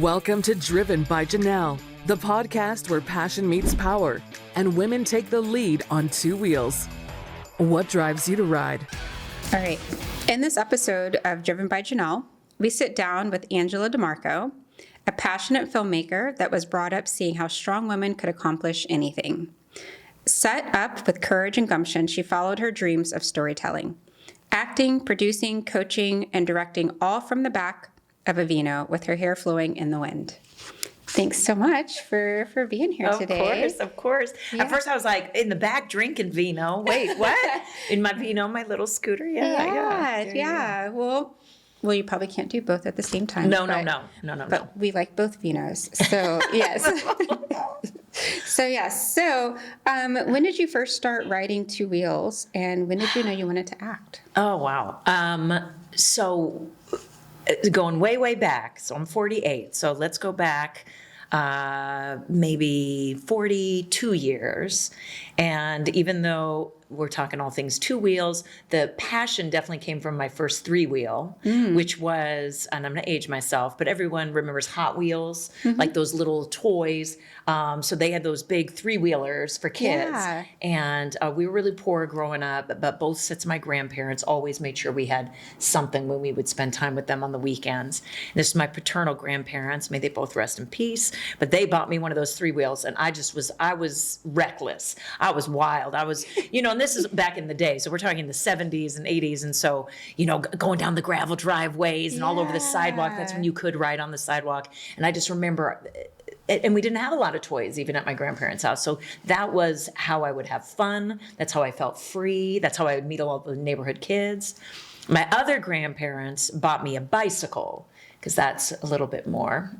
Welcome to Driven by Janelle, the podcast where passion meets power and women take the lead on two wheels. What drives you to ride? All right. In this episode of Driven by Janelle, we sit down with Angela DiMarco, a passionate filmmaker that was brought up seeing how strong women could accomplish anything. Set up with courage and gumption, she followed her dreams of storytelling, acting, producing, coaching, and directing all from the back of a Vino with her hair flowing in the wind. Thanks so much for being here today. Of course. Yeah. At first I was like in the back drinking Vino. Wait, what? In my Vino, my little scooter? Yeah. Well, you probably can't do both at the same time. No. But we like both Vinos. So, yes. So, when did you first start riding two wheels, and when did you know you wanted to act? Oh, wow. So going way, way back. So I'm 48. So let's go back maybe 42 years. And even though we're talking all things two wheels, the passion definitely came from my first three wheel, which was, and I'm going to age myself, but everyone remembers Hot Wheels, like those little toys. So they had those big three wheelers for kids. Yeah. And we were really poor growing up, but both sets of my grandparents always made sure we had something when we would spend time with them on the weekends. And this is my paternal grandparents, may they both rest in peace, but they bought me one of those three wheels, and I was reckless. I was wild. And this is back in the day. So we're talking the 70s and 80s. And so, going down the gravel driveways and all over the sidewalk, that's when you could ride on the sidewalk. And I just remember, and we didn't have a lot of toys even at my grandparents' house. So that was how I would have fun. That's how I felt free. That's how I would meet all the neighborhood kids. My other grandparents bought me a bicycle, because that's a little bit more.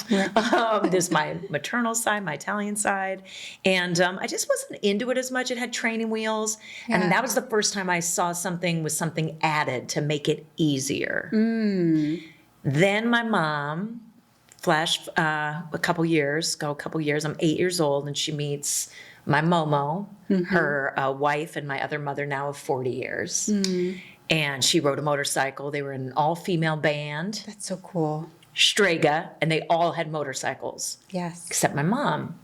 There's my maternal side, my Italian side. And I just wasn't into it as much. It had training wheels. Yeah. And that was the first time I saw something with something added to make it easier. Then my mom, a couple years, I'm 8 years old, and she meets my Momo, her wife, and my other mother now of 40 years. And she rode a motorcycle. They were in an all-female band. That's so cool. Strega, and they all had motorcycles. Yes. Except my mom.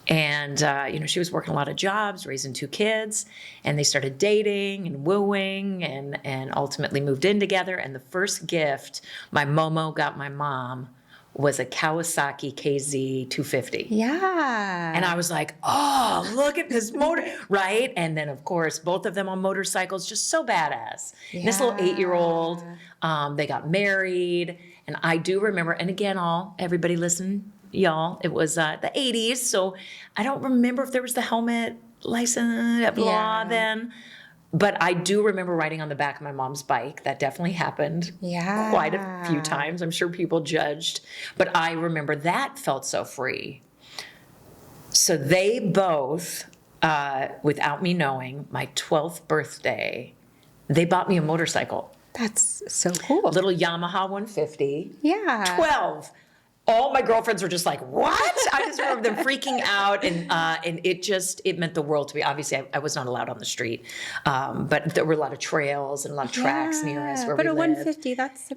And, she was working a lot of jobs, raising two kids, and they started dating and wooing and ultimately moved in together. And the first gift my Momo got my mom was a Kawasaki KZ 250. Yeah. And I was like, oh, look at this motor, right? And then, of course, both of them on motorcycles, just so badass. Yeah. This little 8-year-old, they got married. And I do remember, and again, everybody listen, y'all, it was the 80s. So I don't remember if there was the helmet license, then. But I do remember riding on the back of my mom's bike. That definitely happened quite a few times. I'm sure people judged. But I remember that felt so free. So they both, without me knowing, my 12th birthday, they bought me a motorcycle. That's so cool. A little Yamaha 150. Yeah. 12. All my girlfriends were just like, what? I just remember them freaking out, and it meant the world to me. Obviously, I was not allowed on the street, but there were a lot of trails and a lot of tracks near us where we lived. But a 150, that's a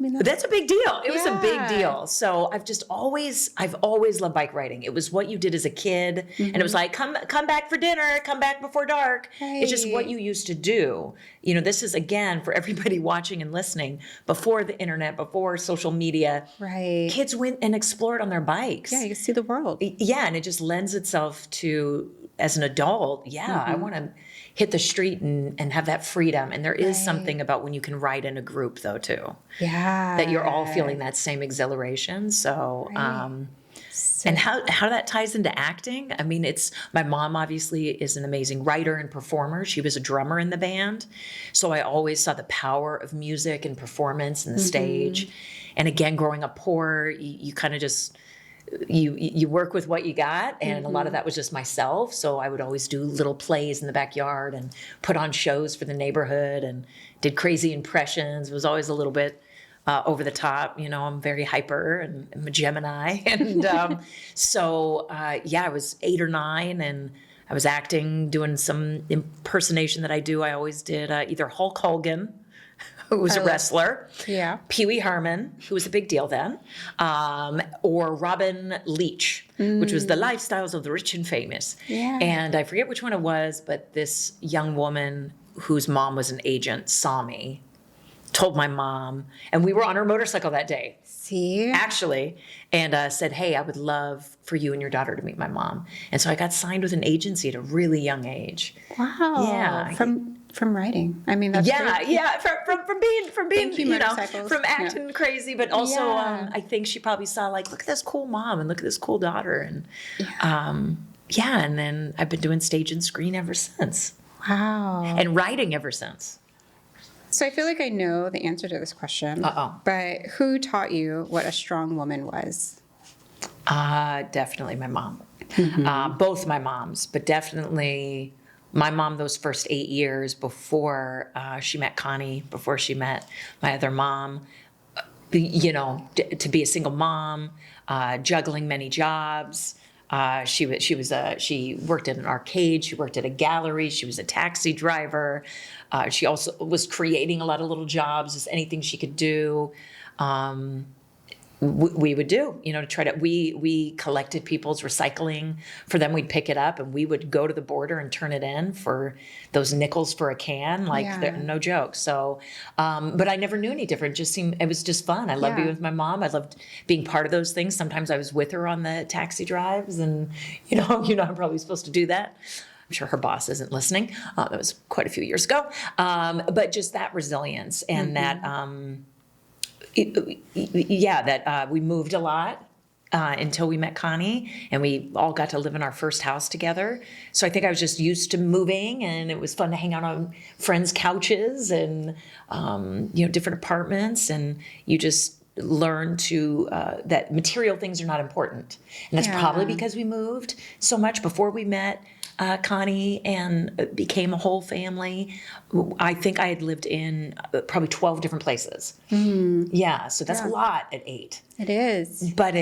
big deal. It was a big deal. So I've always loved bike riding. It was what you did as a kid, and it was like, come back for dinner, come back before dark. Right. It's just what you used to do. This is, again, for everybody watching and listening, before the internet, before social media. Right. Kids went and explored on their bikes. Yeah, you can see the world. Yeah, and it just lends itself to, as an adult, I want to hit the street and have that freedom. And there is something about when you can ride in a group, though, too. Yeah. That you're all feeling that same exhilaration. So, and how that ties into acting, I mean, my mom obviously is an amazing writer and performer. She was a drummer in the band. So I always saw the power of music and performance and the stage. And again, growing up poor, you kind of just, you work with what you got. And a lot of that was just myself. So I would always do little plays in the backyard and put on shows for the neighborhood and did crazy impressions. It was always a little bit over the top. I'm very hyper and I'm a Gemini. And so I was 8 or 9 and I was acting, doing some impersonation that I do. I always did either Hulk Hogan who was a wrestler. Yeah. Pee Wee Herman, who was a big deal then, or Robin Leach, which was The Lifestyles of the Rich and Famous. Yeah. And I forget which one it was, but this young woman whose mom was an agent saw me, told my mom, and we were on her motorcycle that day. See? Actually, and said, hey, I would love for you and your daughter to meet my mom. And so I got signed with an agency at a really young age. Wow. Yeah. From writing. I mean, that's great. Yeah, from being, Thank you, motorcycles. from acting crazy, but also Yeah. I think she probably saw like, look at this cool mom and look at this cool daughter. And and then I've been doing stage and screen ever since. Wow. And writing ever since. So I feel like I know the answer to this question. But who taught you what a strong woman was? Definitely my mom. Both my moms, but definitely my mom those first 8 years before she met Connie, before she met my other mom. You know, to be a single mom, juggling many jobs. She worked at an arcade. She worked at a gallery. She was a taxi driver. She also was creating a lot of little jobs, just anything she could do. We would do, you know, to try to, we collected people's recycling for them. We'd pick it up and we would go to the border and turn it in for those nickels for a can, no joke. So, but I never knew any different. It was just fun. I loved being with my mom. I loved being part of those things. Sometimes I was with her on the taxi drives and, I'm probably supposed to do that. I'm sure her boss isn't listening. That was quite a few years ago. But just that resilience and that, we moved a lot until we met Connie, and we all got to live in our first house together. So I think I was just used to moving, and it was fun to hang out on friends' couches and different apartments, and you just learn to that material things are not important, and that's probably because we moved so much before we met Connie and became a whole family. I think I had lived in probably 12 different places. Yeah, so that's a lot at 8. It is. But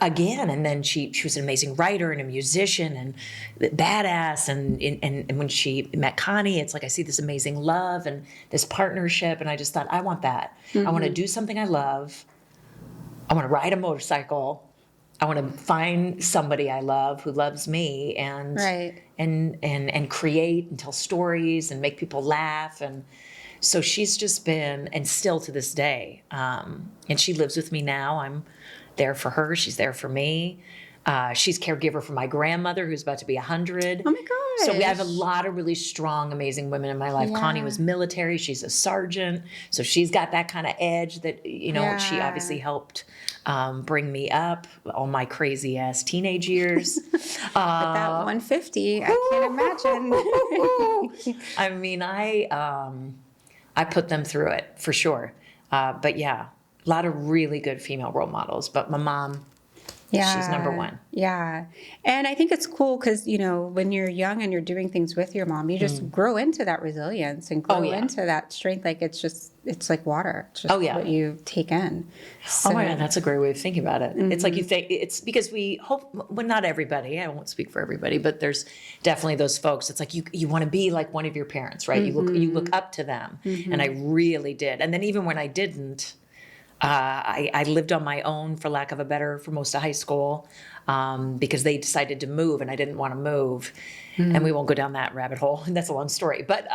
again, and then she was an amazing writer and a musician and badass. And when she met Connie, it's like I see this amazing love and this partnership. And I just thought, I want that. I want to do something I love. I want to ride a motorcycle. I want to find somebody I love who loves me and create and tell stories and make people laugh. And so she's just been, and still to this day, and she lives with me now. I'm there for her. She's there for me. She's caregiver for my grandmother, who's about to be 100. Oh my gosh. So we have a lot of really strong, amazing women in my life. Yeah. Connie was military. She's a sergeant. So she's got that kind of edge that, she obviously helped bring me up all my crazy ass teenage years. But that 150, I can't imagine. I mean, I put them through it for sure. But yeah, a lot of really good female role models. But my mom, she's number one. Yeah. And I think it's cool because, when you're young and you're doing things with your mom, you just grow into that resilience and grow into that strength. Like it's like water. It's just what you take in. So, oh my God, that's a great way of thinking about it. It's like you think, it's because we hope, well, not everybody, I won't speak for everybody, but there's definitely those folks. It's like you want to be like one of your parents, right? You look up to them. And I really did. And then even when I didn't, I lived on my own, for lack of a better, for most of high school, because they decided to move and I didn't want to move. And we won't go down that rabbit hole. That's a long story. But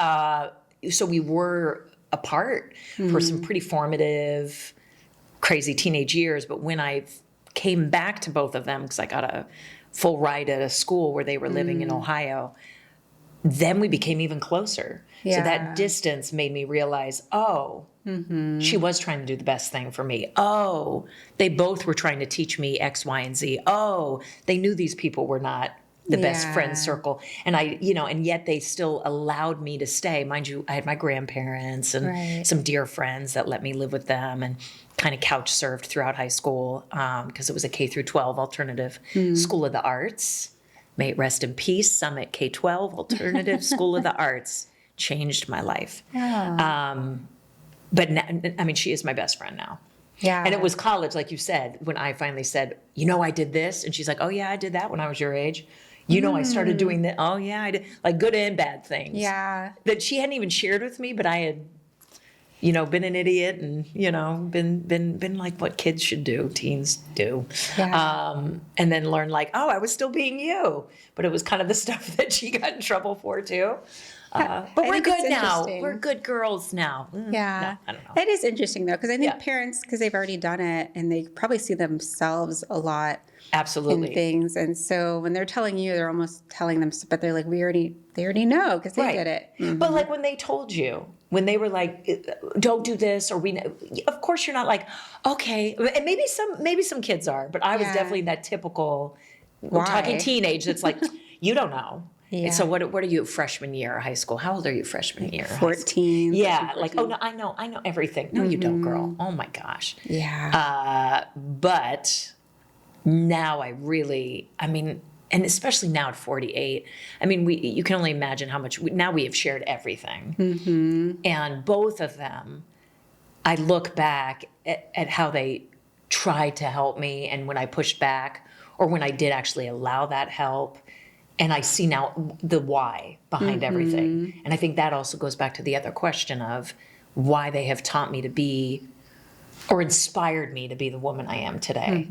so we were apart for some pretty formative, crazy teenage years. But when I came back to both of them, because I got a full ride at a school where they were living in Ohio, then we became even closer. So that distance made me realize, she was trying to do the best thing for me. They both were trying to teach me X, Y, and Z. They knew these people were not the best friend circle. And and yet they still allowed me to stay. Mind you, I had my grandparents and some dear friends that let me live with them and kind of couch served throughout high school because it was a K through 12 alternative school of the arts. May it rest in peace, Summit K-12 Alternative School of the Arts changed my life. But now, she is my best friend now. Yeah. And it was college, like you said, when I finally said, I did this. And she's like, oh yeah, I did that when I was your age. I started doing that. Oh yeah, I did. Like good and bad things. Yeah. That she hadn't even shared with me, but I been an idiot and, been like what kids should do, teens do. Yeah. And then learn like, oh, I was still being you. But it was kind of the stuff that she got in trouble for too. But I we're think good it's now. interesting. We're good girls now. Yeah. No, I don't know. It is interesting though, because I think Yeah. parents, because they've already done it and they probably see themselves a lot Absolutely. in things. And so when they're telling you, they're almost telling them, but they're like, they already know because they Right. did it. But like when they told you, when they were like, don't do this, or of course you're not like, okay, and maybe some kids are, but I was Yeah. definitely that typical, Why? talking teenage that's like, you don't know. Yeah. And so what are you, freshman year of high school? How old are you freshman year? of high school? 14. Yeah, like, oh, no, I know everything. No, you don't, girl. Oh my gosh. Yeah. But now and especially now at 48, you can only imagine how much, now we have shared everything. Mm-hmm. And both of them, I look back at how they tried to help me and when I pushed back or when I did actually allow that help. And I see now the why behind everything. And I think that also goes back to the other question of why they have taught me to be or inspired me to be the woman I am today.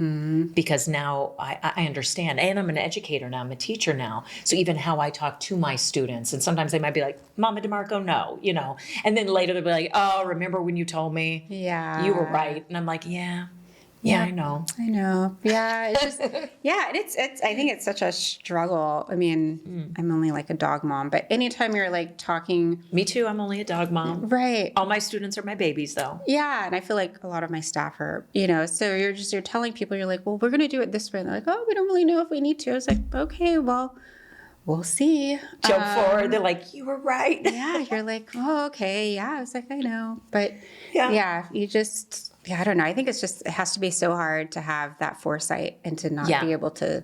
Because now I understand, and I'm an educator now, I'm a teacher now. So even how I talk to my students, and sometimes they might be like, Mama DiMarco, no, and then later they'll be like, oh, remember when you told me? Yeah. You were right. And I'm like, yeah, I know. I know. Yeah. It's just, yeah. And it's, I think it's such a struggle. I mean, I'm only like a dog mom, but anytime you're like talking. Me too. I'm only a dog mom. Right. All my students are my babies though. Yeah. And I feel like a lot of my staff are, so you're telling people, you're like, well, we're going to do it this way. And they're like, oh, we don't really know if we need to. I was like, okay, well, we'll see. Jump forward. They're like, you were right. Yeah. You're like, oh, okay. Yeah. I was like, I know. But Yeah. you just, I don't know. I think it has to be so hard to have that foresight and to not be able to,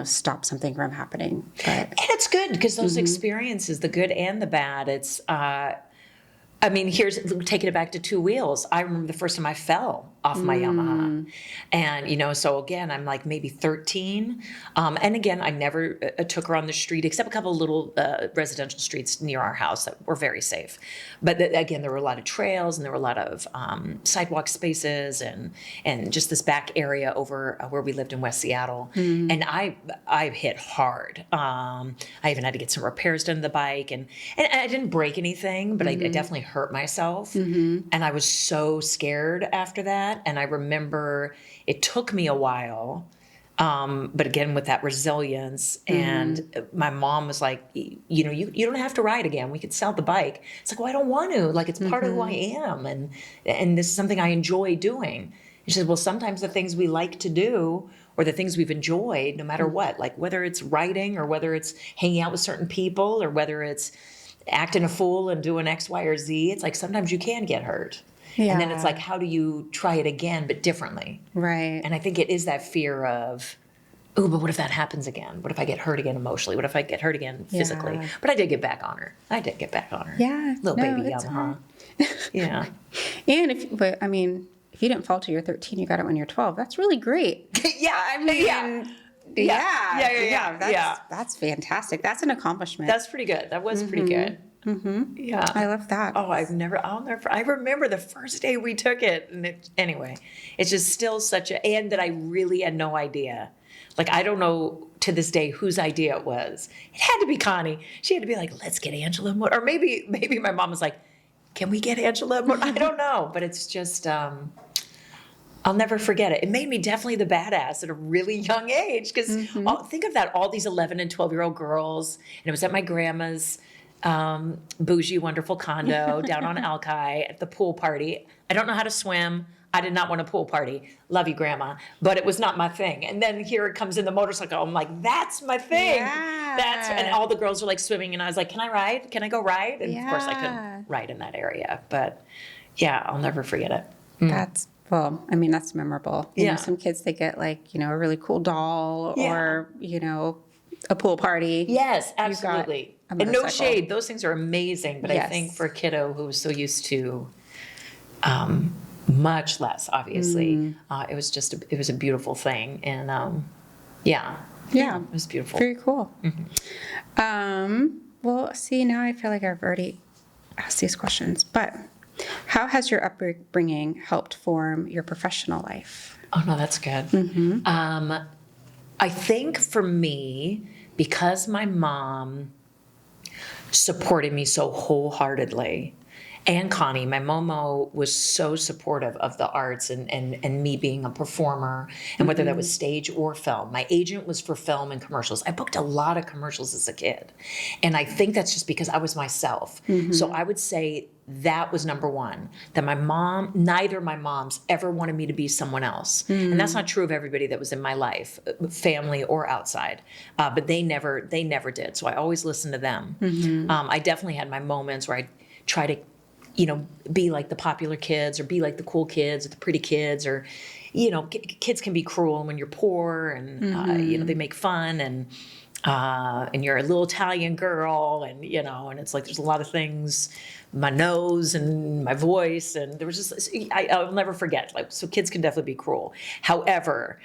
stop something from happening. And it's good because those experiences, the good and the bad, it's, here's taking it back to two wheels. I remember the first time I fell off my Yamaha. And, so again, I'm like maybe 13. And again, I never took her on the street, except a couple of little residential streets near our house that were very safe. But again, there were a lot of trails and there were a lot of sidewalk spaces and just this back area over where we lived in West Seattle. And I hit hard. I even had to get some repairs done to the bike. And I didn't break anything, but I definitely hurt myself. And I was so scared after that. And I remember it took me a while, but again, with that resilience. And my mom was like, you don't have to ride again. We could sell the bike. It's like, well, I don't want to. Like, it's part of who I am. And this is something I enjoy doing. She said, well, sometimes the things we like to do or the things we've enjoyed, no matter what, like whether it's writing or whether it's hanging out with certain people or whether it's acting a fool and doing X, Y, or Z, it's like sometimes you can get hurt. Yeah. And then it's like, how do you try it again, but differently? Right. And I think it is that fear of, oh, but what if that happens again? What if I get hurt again emotionally? What if I get hurt again physically? Yeah. But I did get back on her. Yeah. Little baby it's Yamaha. hard. Yeah. And if you didn't fall till you're 13, you got it when you're 12. That's really great. That's fantastic. That's an accomplishment. That's pretty good. That was pretty good. Yeah. I love that. Oh, I remember the first day we took it. And anyway, it's just still and that I really had no idea. Like, I don't know to this day whose idea it was. It had to be Connie. She had to be like, let's get Angela more. Or maybe my mom was like, can we get Angela more? I don't know. But it's just, I'll never forget it. It made me definitely the badass at a really young age. Because think of that, all these 11 and 12-year-old girls. And it was at my grandma's bougie, wonderful condo down on Alki at the pool party. I don't know how to swim. I did not want a pool party. Love you, Grandma. But it was not my thing. And then here it comes in the motorcycle. I'm like, that's my thing. Yeah. And all the girls were like swimming. And I was like, can I ride? Can I go ride? And of course I couldn't ride in that area. But yeah, I'll never forget it. That's memorable. You know, some kids, they get like, a really cool doll or, a pool party. Yes, absolutely. And no shade. Those things are amazing. But Yes. I think for a kiddo who was so used to much less, obviously, it was a beautiful thing. And it was beautiful. Very cool. Well, see, now I feel like I've already asked these questions, but How has your upbringing helped form your professional life? Oh, no, that's good. I think for me, because my mom supported me so wholeheartedly, and Connie, my Momo, was so supportive of the arts and me being a performer, and whether that was stage or film. My agent was for film and commercials. I booked a lot of commercials as a kid. And I think that's just because I was myself. So I would say that was number one, that neither of my moms ever wanted me to be someone else. And that's not true of everybody that was in my life, family or outside. But they never did. So I always listened to them. I definitely had my moments where I try to be like the popular kids or be like the cool kids or the pretty kids, or, kids can be cruel when you're poor and, they make fun and you're a little Italian girl and, and it's like, there's a lot of things, my nose and my voice. And there was just, I'll never forget, so kids can definitely be cruel. However,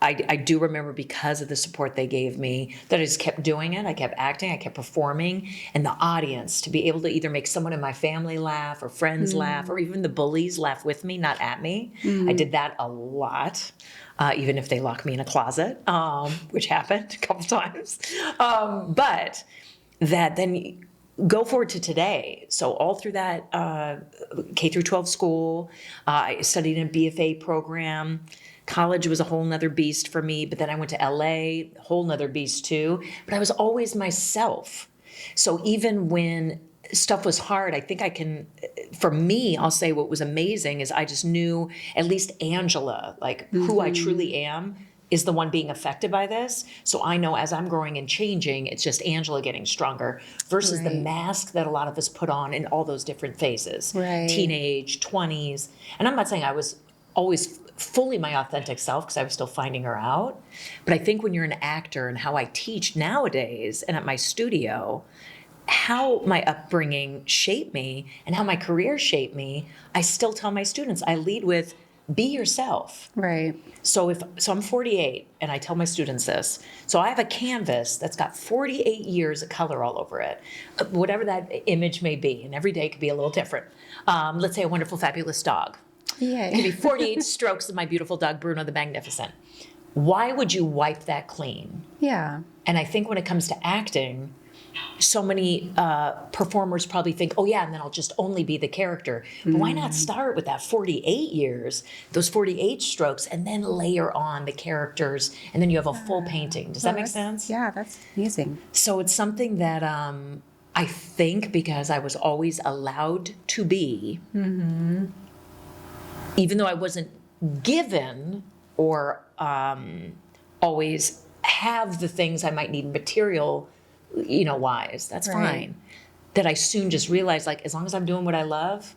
I do remember, because of the support they gave me, that I just kept doing it. I kept acting, I kept performing, and the audience, to be able to either make someone in my family laugh or friends laugh, or even the bullies laugh with me, not at me. I did that a lot, even if they locked me in a closet, which happened a couple times. But that then go forward to today. So all through that K through 12 school, I studied in a BFA program. College was a whole nother beast for me, but then I went to LA, whole nother beast too. But I was always myself. So even when stuff was hard, I think for me, I'll say what was amazing is I just knew at least Angela, who I truly am, is the one being affected by this. So I know as I'm growing and changing, it's just Angela getting stronger versus the mask that a lot of us put on in all those different phases, teenage, 20s. And I'm not saying I was always fully my authentic self, because I was still finding her out. But I think when you're an actor, and how I teach nowadays and at my studio, how my upbringing shaped me and how my career shaped me, I still tell my students, I lead with, be yourself. Right. So I'm 48, and I tell my students this. So I have a canvas that's got 48 years of color all over it, whatever that image may be, and every day could be a little different. Let's say a wonderful, fabulous dog. Yeah. It could be 48 strokes of my beautiful dog, Bruno the Magnificent. Why would you wipe that clean? Yeah. And I think when it comes to acting, so many performers probably think, oh yeah, and then I'll just only be the character. But why not start with that 48 years, those 48 strokes, and then layer on the characters, and then you have a full painting. Does that make sense? Yeah, that's amazing. So it's something that I think, because I was always allowed to be, even though I wasn't given or always have the things I might need material, wise, that's fine. That I soon just realized, as long as I'm doing what I love,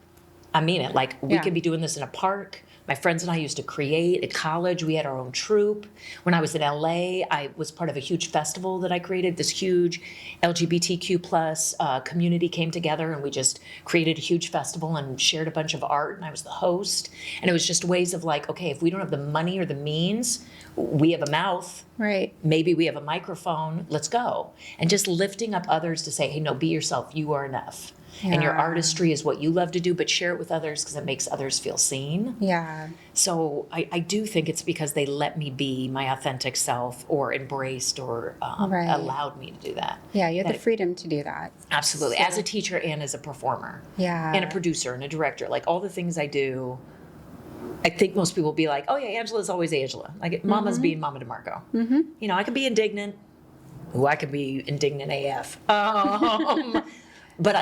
I mean it. We could be doing this in a park. My friends and I used to create at college. We had our own troupe. When I was in LA, I was part of a huge festival that I created. This huge LGBTQ plus community came together, and we just created a huge festival and shared a bunch of art, and I was the host. And it was just ways of okay, if we don't have the money or the means, we have a mouth. Right. Maybe we have a microphone. Let's go. And just lifting up others to say, hey, no, be yourself. You are enough. And your artistry is what you love to do, but share it with others because it makes others feel seen. Yeah. So I do think it's because they let me be my authentic self, or embraced, or allowed me to do that. Yeah, you have the freedom to do that. Absolutely. As a teacher and as a performer. Yeah. And a producer and a director. All the things I do, I think most people will be like, oh yeah, Angela's always Angela. Mama's being Mama DiMarco. I could be indignant. Ooh, I could be indignant AF. But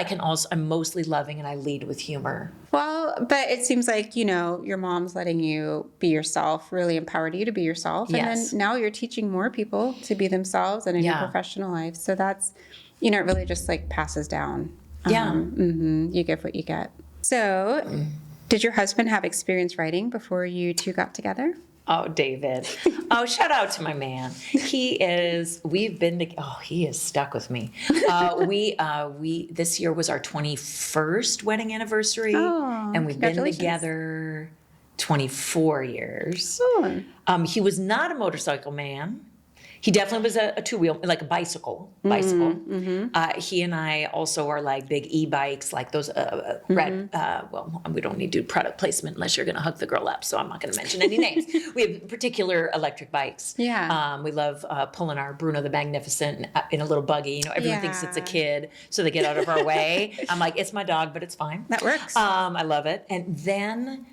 I'm mostly loving, and I lead with humor. Well, but it seems like, your mom's letting you be yourself, really empowered you to be yourself. And then now you're teaching more people to be themselves and in your professional life. So that's, it really just passes down. You give what you get. So did your husband have experience writing before you two got together? Oh, David. Oh, shout out to my man. He is stuck with me. This year was our 21st wedding anniversary. Oh, and we've been together 24 years. Oh. He was not a motorcycle man. He definitely was a two-wheel, like a bicycle. He and I also are like big e-bikes, like those red, well, we don't need to do product placement unless you're going to hook the girl up, so I'm not going to mention any names. We have particular electric bikes. Yeah. We love pulling our Bruno the Magnificent in a little buggy. You know, everyone thinks it's a kid, so they get out of our way. I'm like, it's my dog, but it's fine. That works. I love it. And then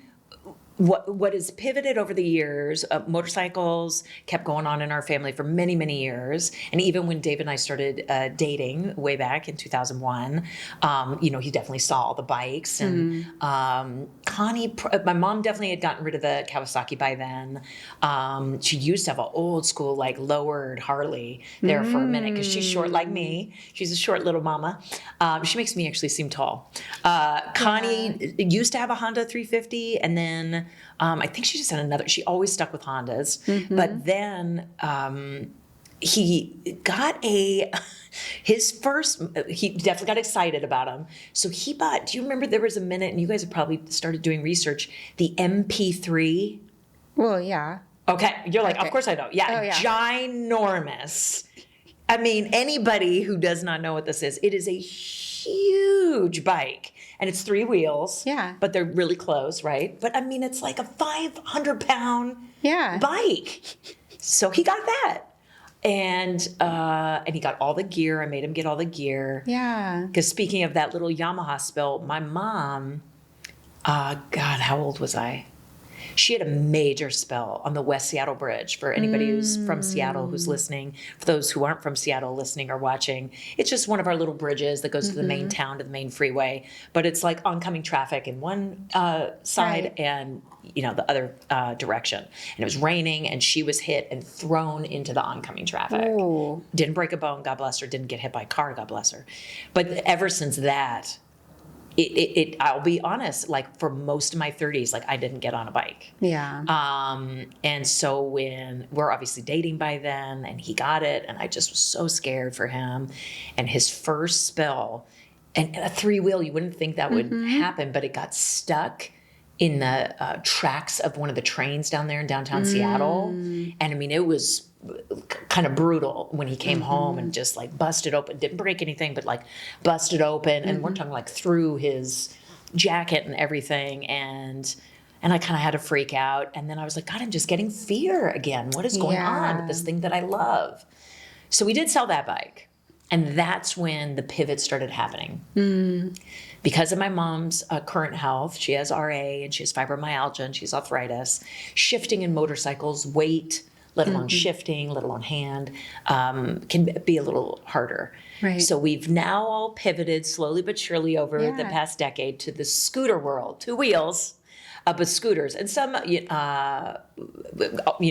what has pivoted over the years, motorcycles kept going on in our family for many, many years. And even when David and I started dating way back in 2001, you know, he definitely saw all the bikes. And Connie, my mom definitely had gotten rid of the Kawasaki by then. She used to have an old school, like lowered Harley there for a minute because she's short like me. She's a short little mama. She makes me actually seem tall. Connie used to have a Honda 350, and then I think she just had another. She always stuck with Hondas, but then he got his first. He definitely got excited about him, so he bought. Do you remember there was a minute, and you guys have probably started doing research, the MP3? Well, yeah. Okay, you're like, of course I know. Yeah, ginormous. I mean, anybody who does not know what this is, it is a huge bike. And it's 3 wheels. Yeah. But they're really close, right? But I mean, it's like a 500-pound bike. So he got that. And he got all the gear. I made him get all the gear. Yeah. Because speaking of that little Yamaha spill, my mom, God, how old was I? She had a major spill on the West Seattle Bridge. For anybody who's from Seattle who's listening, for those who aren't from Seattle listening or watching, it's just one of our little bridges that goes to the main town, to the main freeway. But it's like oncoming traffic in one side and, you know, the other direction. And it was raining, and she was hit and thrown into the oncoming traffic. Ooh. Didn't break a bone, God bless her. Didn't get hit by a car, God bless her. But ever since that, I'll be honest, like for most of my 30s, like I didn't get on a bike. Yeah. And so when we're obviously dating by then, and he got it, and I just was so scared for him. And his first spill, and a 3-wheel, you wouldn't think that would happen, but it got stuck in the tracks of one of the trains down there in downtown Seattle. And I mean, it was kind of brutal when he came home and just like busted open, didn't break anything, but like busted open. And we're talking like through his jacket and everything. And I kind of had to freak out. And then I was like, God, I'm just getting fear again. What is going on with this thing that I love? So we did sell that bike. And that's when the pivot started happening. Because of my mom's current health, she has RA and she has fibromyalgia and she has arthritis, shifting in motorcycles, weight, let alone shifting, let alone hand, can be a little harder. Right. So we've now all pivoted slowly but surely over the past decade to the scooter world, 2 wheels, but scooters, and some, you know,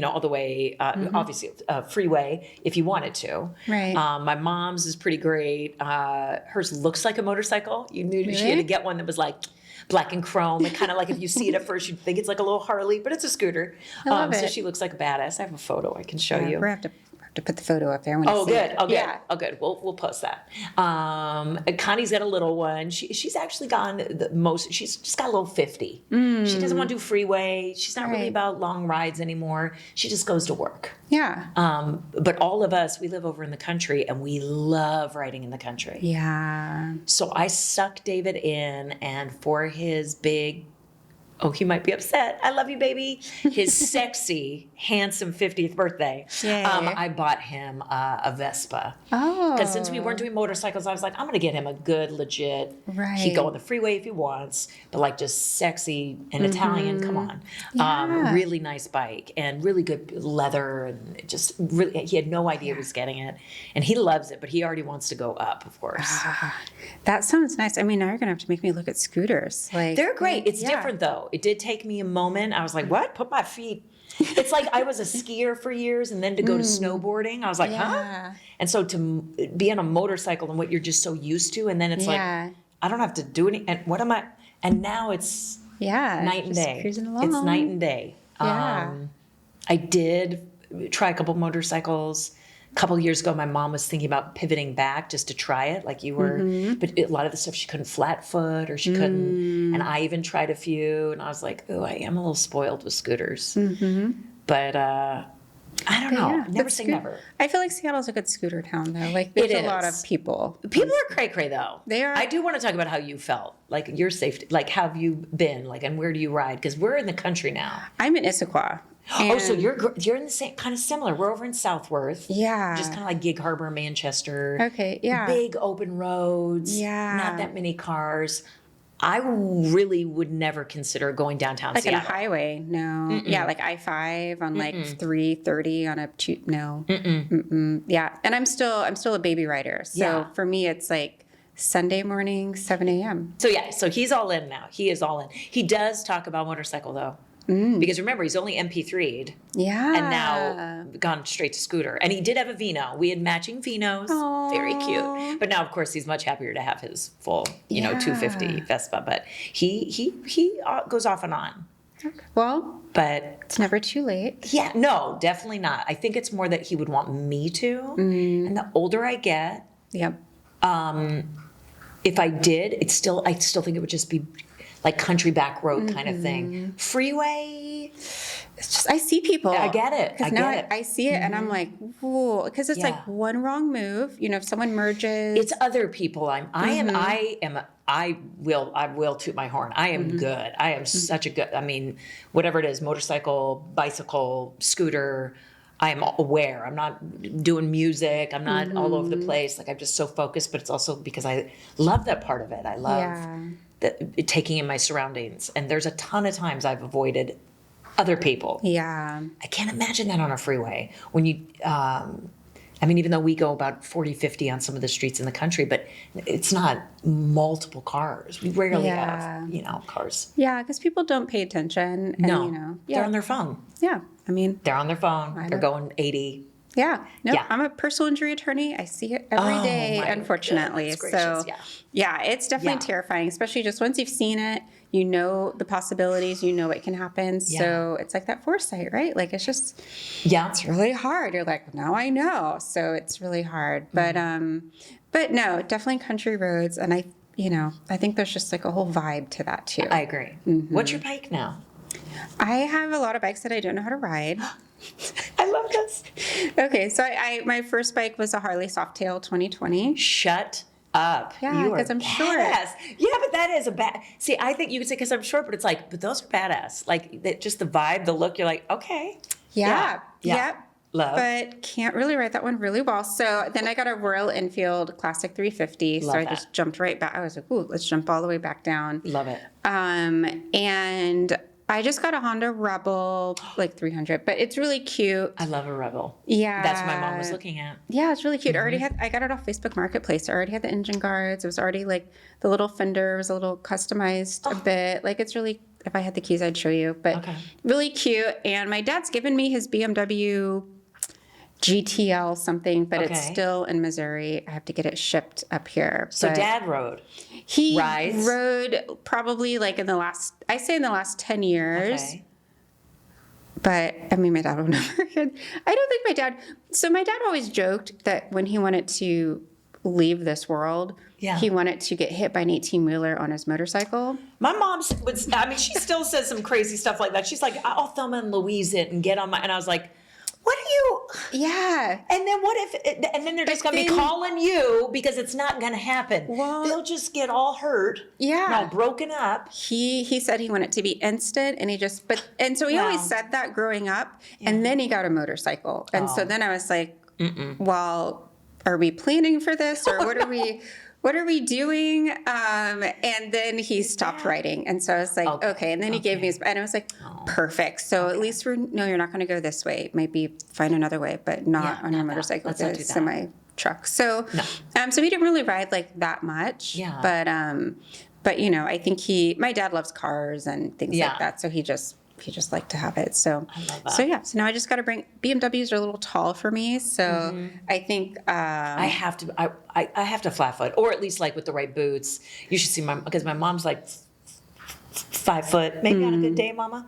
all the way, obviously, freeway if you wanted to. Right. My mom's is pretty great. Hers looks like a motorcycle. You knew she had to get one that was like black and chrome, and kind of like if you see it at first, you'd think it's like a little Harley, but it's a scooter. I love it. So she looks like a badass. I have a photo I can show you. We're have to put the photo up there. When Oh, good. Oh, good. Yeah. Oh, good. We'll post that. Connie's got a little one. She's actually gone the most. She's just got a little 50. She doesn't want to do freeway. She's not really about long rides anymore. She just goes to work. Yeah. But all of us, we live over in the country, and we love riding in the country. Yeah. So I sucked David in, and for his big, oh, he might be upset. I love you, baby. His sexy, handsome 50th birthday. I bought him a Vespa. Oh. Because since we weren't doing motorcycles, I was like, I'm going to get him a good, legit. Right. He can go on the freeway if he wants, but like just sexy and Italian. Come on. Yeah. Really nice bike and really good leather, and it just really, he had no idea he was getting it, and he loves it, but he already wants to go up, of course. That sounds nice. I mean, now you're going to have to make me look at scooters. Like, they're great. It's different though. It did take me a moment. I was like, what? Put my feet. It's like I was a skier for years, and then to go to snowboarding, I was like, huh? And so to be on a motorcycle and what you're just so used to, and then it's like, I don't have to do any, and what am I? And now it's night and day. Cruising along. It's night and day. Yeah. I did try a couple motorcycles. A couple of years ago, my mom was thinking about pivoting back just to try it, like you were. But a lot of the stuff she couldn't flat foot, or she couldn't. And I even tried a few, and I was like, oh, I am a little spoiled with scooters. But I don't know. Yeah, Never but say scoot- never. I feel like Seattle's a good scooter town, though. Like, there's It a lot of is. people. People are cray-cray, though. They are. I do want to talk about how you felt, like your safety, like how have you been, like, and where do you ride? Because we're in the country now. I'm in Issaquah. Oh, so and- you're in the same, kind of similar. We're over in Southworth. Yeah. Just kind of like Gig Harbor, Manchester. Okay, yeah. Big open roads. Yeah. Not that many cars. I really would never consider going downtown Like on a Seattle. highway, no. Yeah, like I-5 on like 330 on a no. Yeah, and I'm still a baby rider, so Yeah. for me it's like Sunday morning, 7 a.m. So yeah, so he's all in now. He is all in. He does talk about motorcycle though. Because remember, he's only MP3'd Yeah, and now gone straight to scooter. And he did have a Vino. We had matching Vinos. Very cute. But now, of course, he's much happier to have his full, Yeah. 250 Vespa. But he goes off and on. well, But it's never too late. yeah, no, definitely not. I think it's more that he would want me to. And the older I get, Yep. if I did, I still think it would just be like country back road kind of thing. Freeway, It's just I see people. I get it. Because I now get it. I see it and I'm like, whoa, because it's Yeah. like one wrong move. If someone merges. it's other people. I will toot my horn. I am good. I am such a good, whatever it is, motorcycle, bicycle, scooter, I am aware. I'm not doing music. I'm not all over the place. Like I'm just so focused, but it's also because I love that part of it. I love taking in my surroundings. And there's a ton of times I've avoided other people. Yeah. I can't imagine that on a freeway when you, even though we go about 40, 50 on some of the streets in the country, but it's not multiple cars. We rarely have, cars. Yeah, because people don't pay attention. And, No, they're on their phone. Yeah. They're on their phone. They're going 80. Yeah. No, Yeah. I'm a personal injury attorney. I see it every day, my unfortunately. goodness gracious, So, yeah, it's definitely terrifying, especially just once you've seen it, you know the possibilities, you know what can happen. So it's like that foresight, right? Like it's just, it's really hard. You're like, now I know. So it's really hard. But no, definitely country roads. And I think there's just like a whole vibe to that too. I agree. What's your bike now? I have a lot of bikes that I don't know how to ride. I love this. Okay, so my first bike was a Harley Softail 2020. Shut up. Yeah, You are 'cause I'm short. badass. Yeah, but that is a bad. See, I think you could say because I'm short, but it's like, but those are badass. Like just the vibe, the look. You're like, okay. Yeah. Yep. Love. But can't really ride that one really well. So then I got a Royal Enfield Classic 350. Love So I that. just jumped right back. I was like, ooh, let's jump all the way back down. Love it. And I just got a Honda Rebel like 300, but it's really cute. I love a Rebel. Yeah. That's what my mom was looking at. Yeah, it's really cute. I got it off Facebook Marketplace. I already had the engine guards. It was already like the little fender was a little customized a bit. Like it's really, if I had the keys, I'd show you, but really cute. And my dad's given me his BMW GTL something, but it's still in Missouri. I have to get it shipped up here. So But Dad rode. he rides? rode probably like in the last 10 years. Okay. But my dad will never. I don't think my dad. So my dad always joked that when he wanted to leave this world, he wanted to get hit by an 18-wheeler on his motorcycle. My mom she still says some crazy stuff like that. She's like, I'll Thelma and Louise it and get on my, and I was like, what are you? Yeah. And then what if, and then they're just going to be calling you because it's not going to happen. Well, they'll just get all hurt. Yeah. And all broken up. He said he wanted to be instant, and so he always said that growing up, and then he got a motorcycle. And so then I was like, well, are we planning for this, or what are we doing? And then he stopped writing. And so I was like, okay. And then he gave me his, and I was like, perfect. So at least you're not going to go this way. Maybe find another way, but not on your motorcycle with a semi truck. So, so he didn't really ride like that much. Yeah. But I think my dad loves cars and things like that. So he just liked to have it. So, I love that. so yeah. So now I just got to bring, BMWs are a little tall for me. So I think, I have to flat foot, or at least like with the right boots. You should see because my mom's like 5 foot, maybe on a good day, Mama.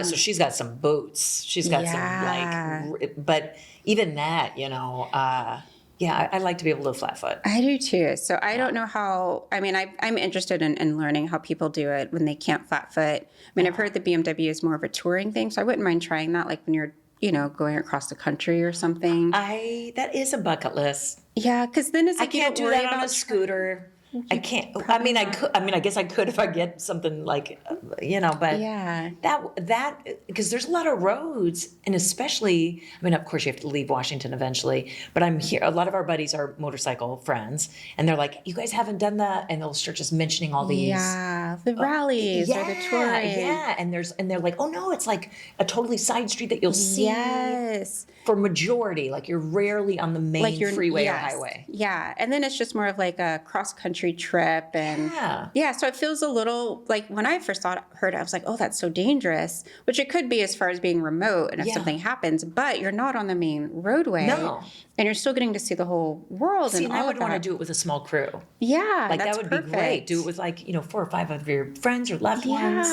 So she's got some boots. She's got some but even that, I like to be able to flat foot. I do too. So I don't know how, I'm interested in learning how people do it when they can't flat foot. I've heard the BMW is more of a touring thing, so I wouldn't mind trying that, like when you're, going across the country or something. That is a bucket list. Yeah, because then it's I like you can't don't do worry that on about a scooter. I can't. I mean, I could. I mean, I guess I could if I get something like, But Yeah. that because there's a lot of roads, and especially, I mean, of course, you have to leave Washington eventually. But I'm here. A lot of our buddies are motorcycle friends, and they're like, "You guys haven't done that," and they'll start just mentioning all these. Yeah, the rallies or the touring. Yeah, and they're like, "Oh no, it's like a totally side street that you'll see." Yes. For majority, like you're rarely on the main freeway or highway. Yeah, and then it's just more of like a cross-country trip, and so it feels a little like when I first heard it, I was like, oh, that's so dangerous, which it could be as far as being remote and if something happens, but you're not on the main roadway. No. And you're still getting to see the whole world. See, and I all would of want to that. do it with a small crew. Yeah, Like that's that would be great. Do it with 4 or 5 of your friends or loved ones.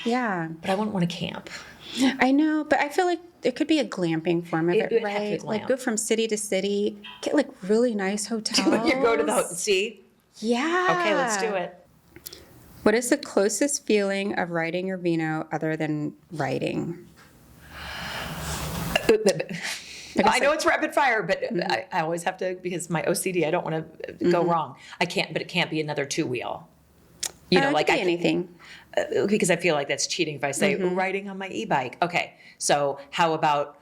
Yeah. But I wouldn't want to camp. I know, but I feel like it could be a glamping form of it, would have to right? glamp. Like go from city to city, get like really nice hotels. You go to the see. Yeah. Okay, let's do it. What is the closest feeling of riding your Vino other than riding? I know it's rapid fire, but I always have to, because my OCD, I don't want to go wrong. I can't, but it can't be another 2-wheel. It could be anything. Because I feel like that's cheating if I say riding on my e-bike. Okay, so how about,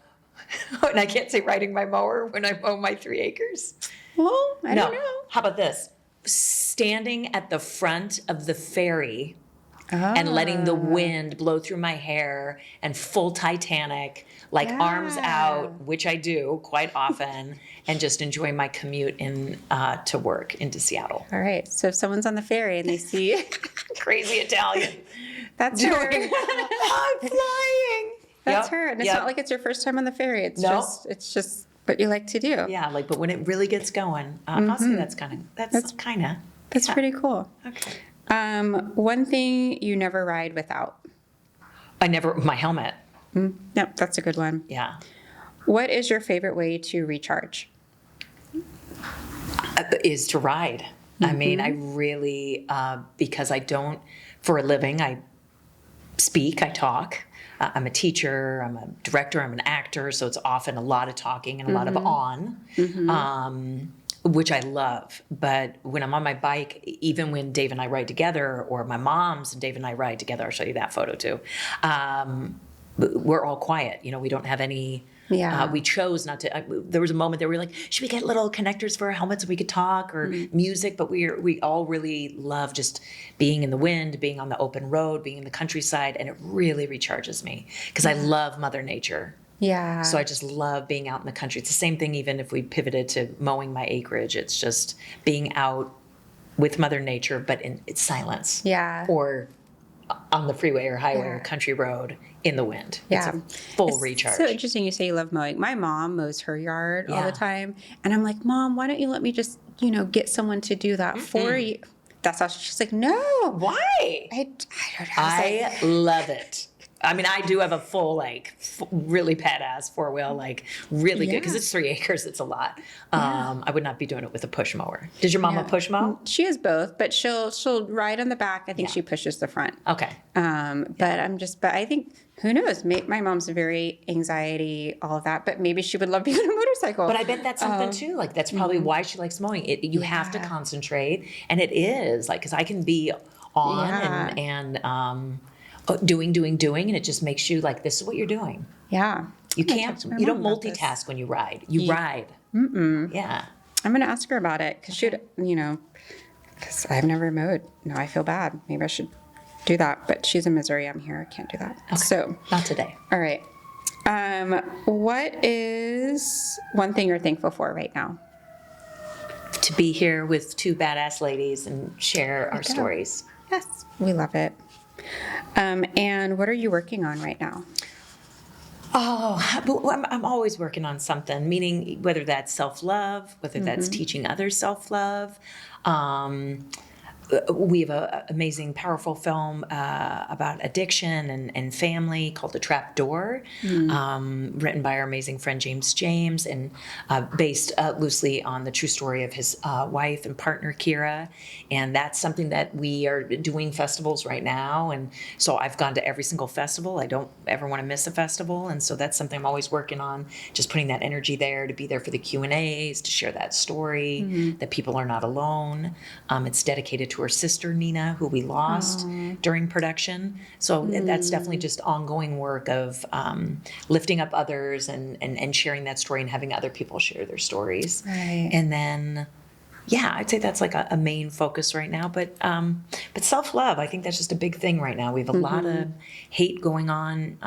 and I can't say riding my mower when I mow my 3 acres. Well, I don't know. How about this? Standing at the front of the ferry and letting the wind blow through my hair and full Titanic, like arms out, which I do quite often, and just enjoy my commute to work into Seattle. All right. So if someone's on the ferry and they see Crazy Italian. that's her. I'm flying. That's her. And it's not like it's your first time on the ferry. It's just what you like to do. Yeah, but when it really gets going, I'll say that's pretty cool. Okay. One thing you never ride without. My helmet. Yep, that's a good one. Yeah. What is your favorite way to recharge? Is to ride. I mean, I really, because I don't, for a living, I speak, I talk. I'm a teacher, I'm a director, I'm an actor, so it's often a lot of talking and a lot of which I love. But when I'm on my bike, even when Dave and I ride together, or my mom's and Dave and I ride together, I'll show you that photo too, we're all quiet. We don't have any... we chose not to. There was a moment that we were like, should we get little connectors for our helmets so we could talk, or music? But we all really love just being in the wind, being on the open road, being in the countryside, and it really recharges me because I love Mother Nature. Yeah. So I just love being out in the country. It's the same thing even if we pivoted to mowing my acreage. It's just being out with Mother Nature, but it's silence. Yeah. Or on the freeway or highway or country road in the wind. Yeah. It's a full recharge. So interesting you say you love mowing. My mom mows her yard all the time. And I'm like, Mom, why don't you let me just, get someone to do that for you? That's how she's like, no. Why? I don't know. I love it. I mean, I do have a full, really badass 4-wheel, really good, because it's 3 acres. It's a lot. I would not be doing it with a push mower. Did your mama push mow? She has both, but she'll ride on the back. I think she pushes the front. Okay. But I think, who knows? My mom's very anxiety, all of that, but maybe she would love being on a motorcycle. But I bet that's something too. That's probably why she likes mowing. You have to concentrate, and it is because I can be on and doing, and it just makes you this is what you're doing. Yeah. You you don't multitask when you ride. You ride. Yeah. I'm going to ask her about it because because I've never mowed. No, I feel bad. Maybe I should do that. But she's in Missouri. I'm here. I can't do that. Okay. So. Not today. All right. What is one thing you're thankful for right now? To be here with 2 badass ladies and share our stories. Yes. We love it. And what are you working on right now? I'm always working on something, meaning whether that's self-love, whether that's teaching others self-love. we have an amazing, powerful film about addiction and family called The Trap Door, written by our amazing friend James, and based loosely on the true story of his wife and partner Kira. And that's something that we are doing festivals right now. And so I've gone to every single festival. I don't ever want to miss a festival. And so that's something I'm always working on, just putting that energy there, to be there for the Q&As, to share that story, that people are not alone. It's dedicated to her sister Nina, who we lost during production. So that's definitely just ongoing work of lifting up others and sharing that story and having other people share their stories. Right. And then, yeah, I'd say that's like a main focus right now. But self-love, I think that's just a big thing right now. We have a lot of hate going on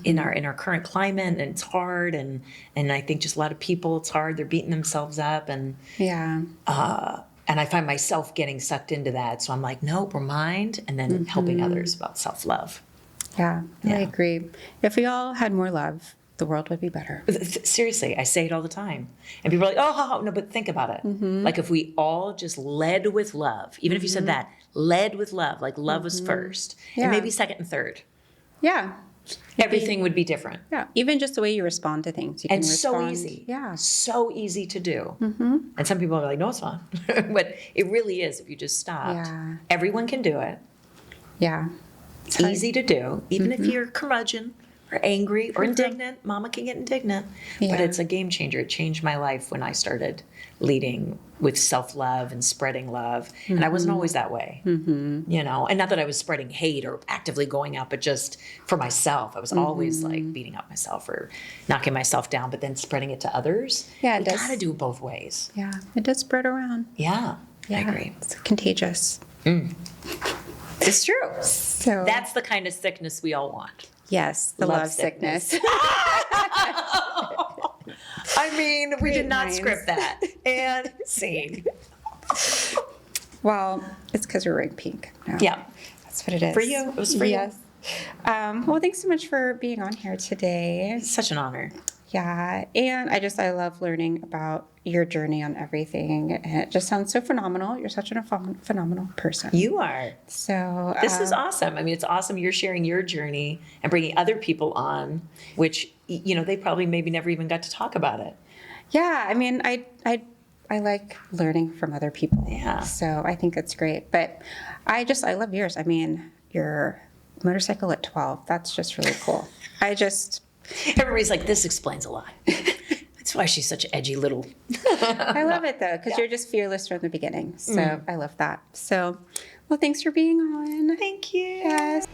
in our current climate, and it's hard. And I think just a lot of people, it's hard. They're beating themselves up, and and I find myself getting sucked into that. So I'm like, nope, remind, and then helping others about self-love. Yeah, I agree. If we all had more love, the world would be better. Seriously, I say it all the time. And people are like, oh, no, but think about it. Like if we all just led with love, even if you said that, led with love, like love was first, and maybe second and third. Yeah. Everything would be different. Yeah, even just the way you respond to things. You can so easy. Yeah. So easy to do. And some people are like, no, it's not. But it really is if you just stopped. Yeah. Everyone can do it. Yeah. It's easy to do. Even if you're curmudgeon or angry or indignant, mama can get indignant. But it's a game changer. It changed my life when I started leading with self-love and spreading love. And I wasn't always that way, you know, and not that I was spreading hate or actively going out, but just for myself. I was always like beating up myself or knocking myself down, but then spreading it to others. Yeah, you got to do it both ways. Yeah, it does spread around. Yeah, I agree. It's contagious. It's true. So that's the kind of sickness we all want. Yes, the love sickness. I mean, we did not minds. script that. And scene. Well, it's because we're wearing pink. No, Yeah. that's what it is. For you. It was for you. Yes. Well, thanks so much for being on here today. It's such an honor. Yeah, and I love learning about your journey on everything. And it just sounds so phenomenal. You're such a phenomenal person. You are. So This is awesome. I mean, it's awesome you're sharing your journey and bringing other people on, which, you know, they probably maybe never even got to talk about it. Yeah, I mean, I like learning from other people. Yeah. So I think it's great. But I love yours. I mean, your motorcycle at 12, that's just really cool. Everybody's like, this explains a lot. That's why she's such an edgy little. I love it though, because you're just fearless from the beginning. So I love that. So, well, thanks for being on. Thank you. Yes.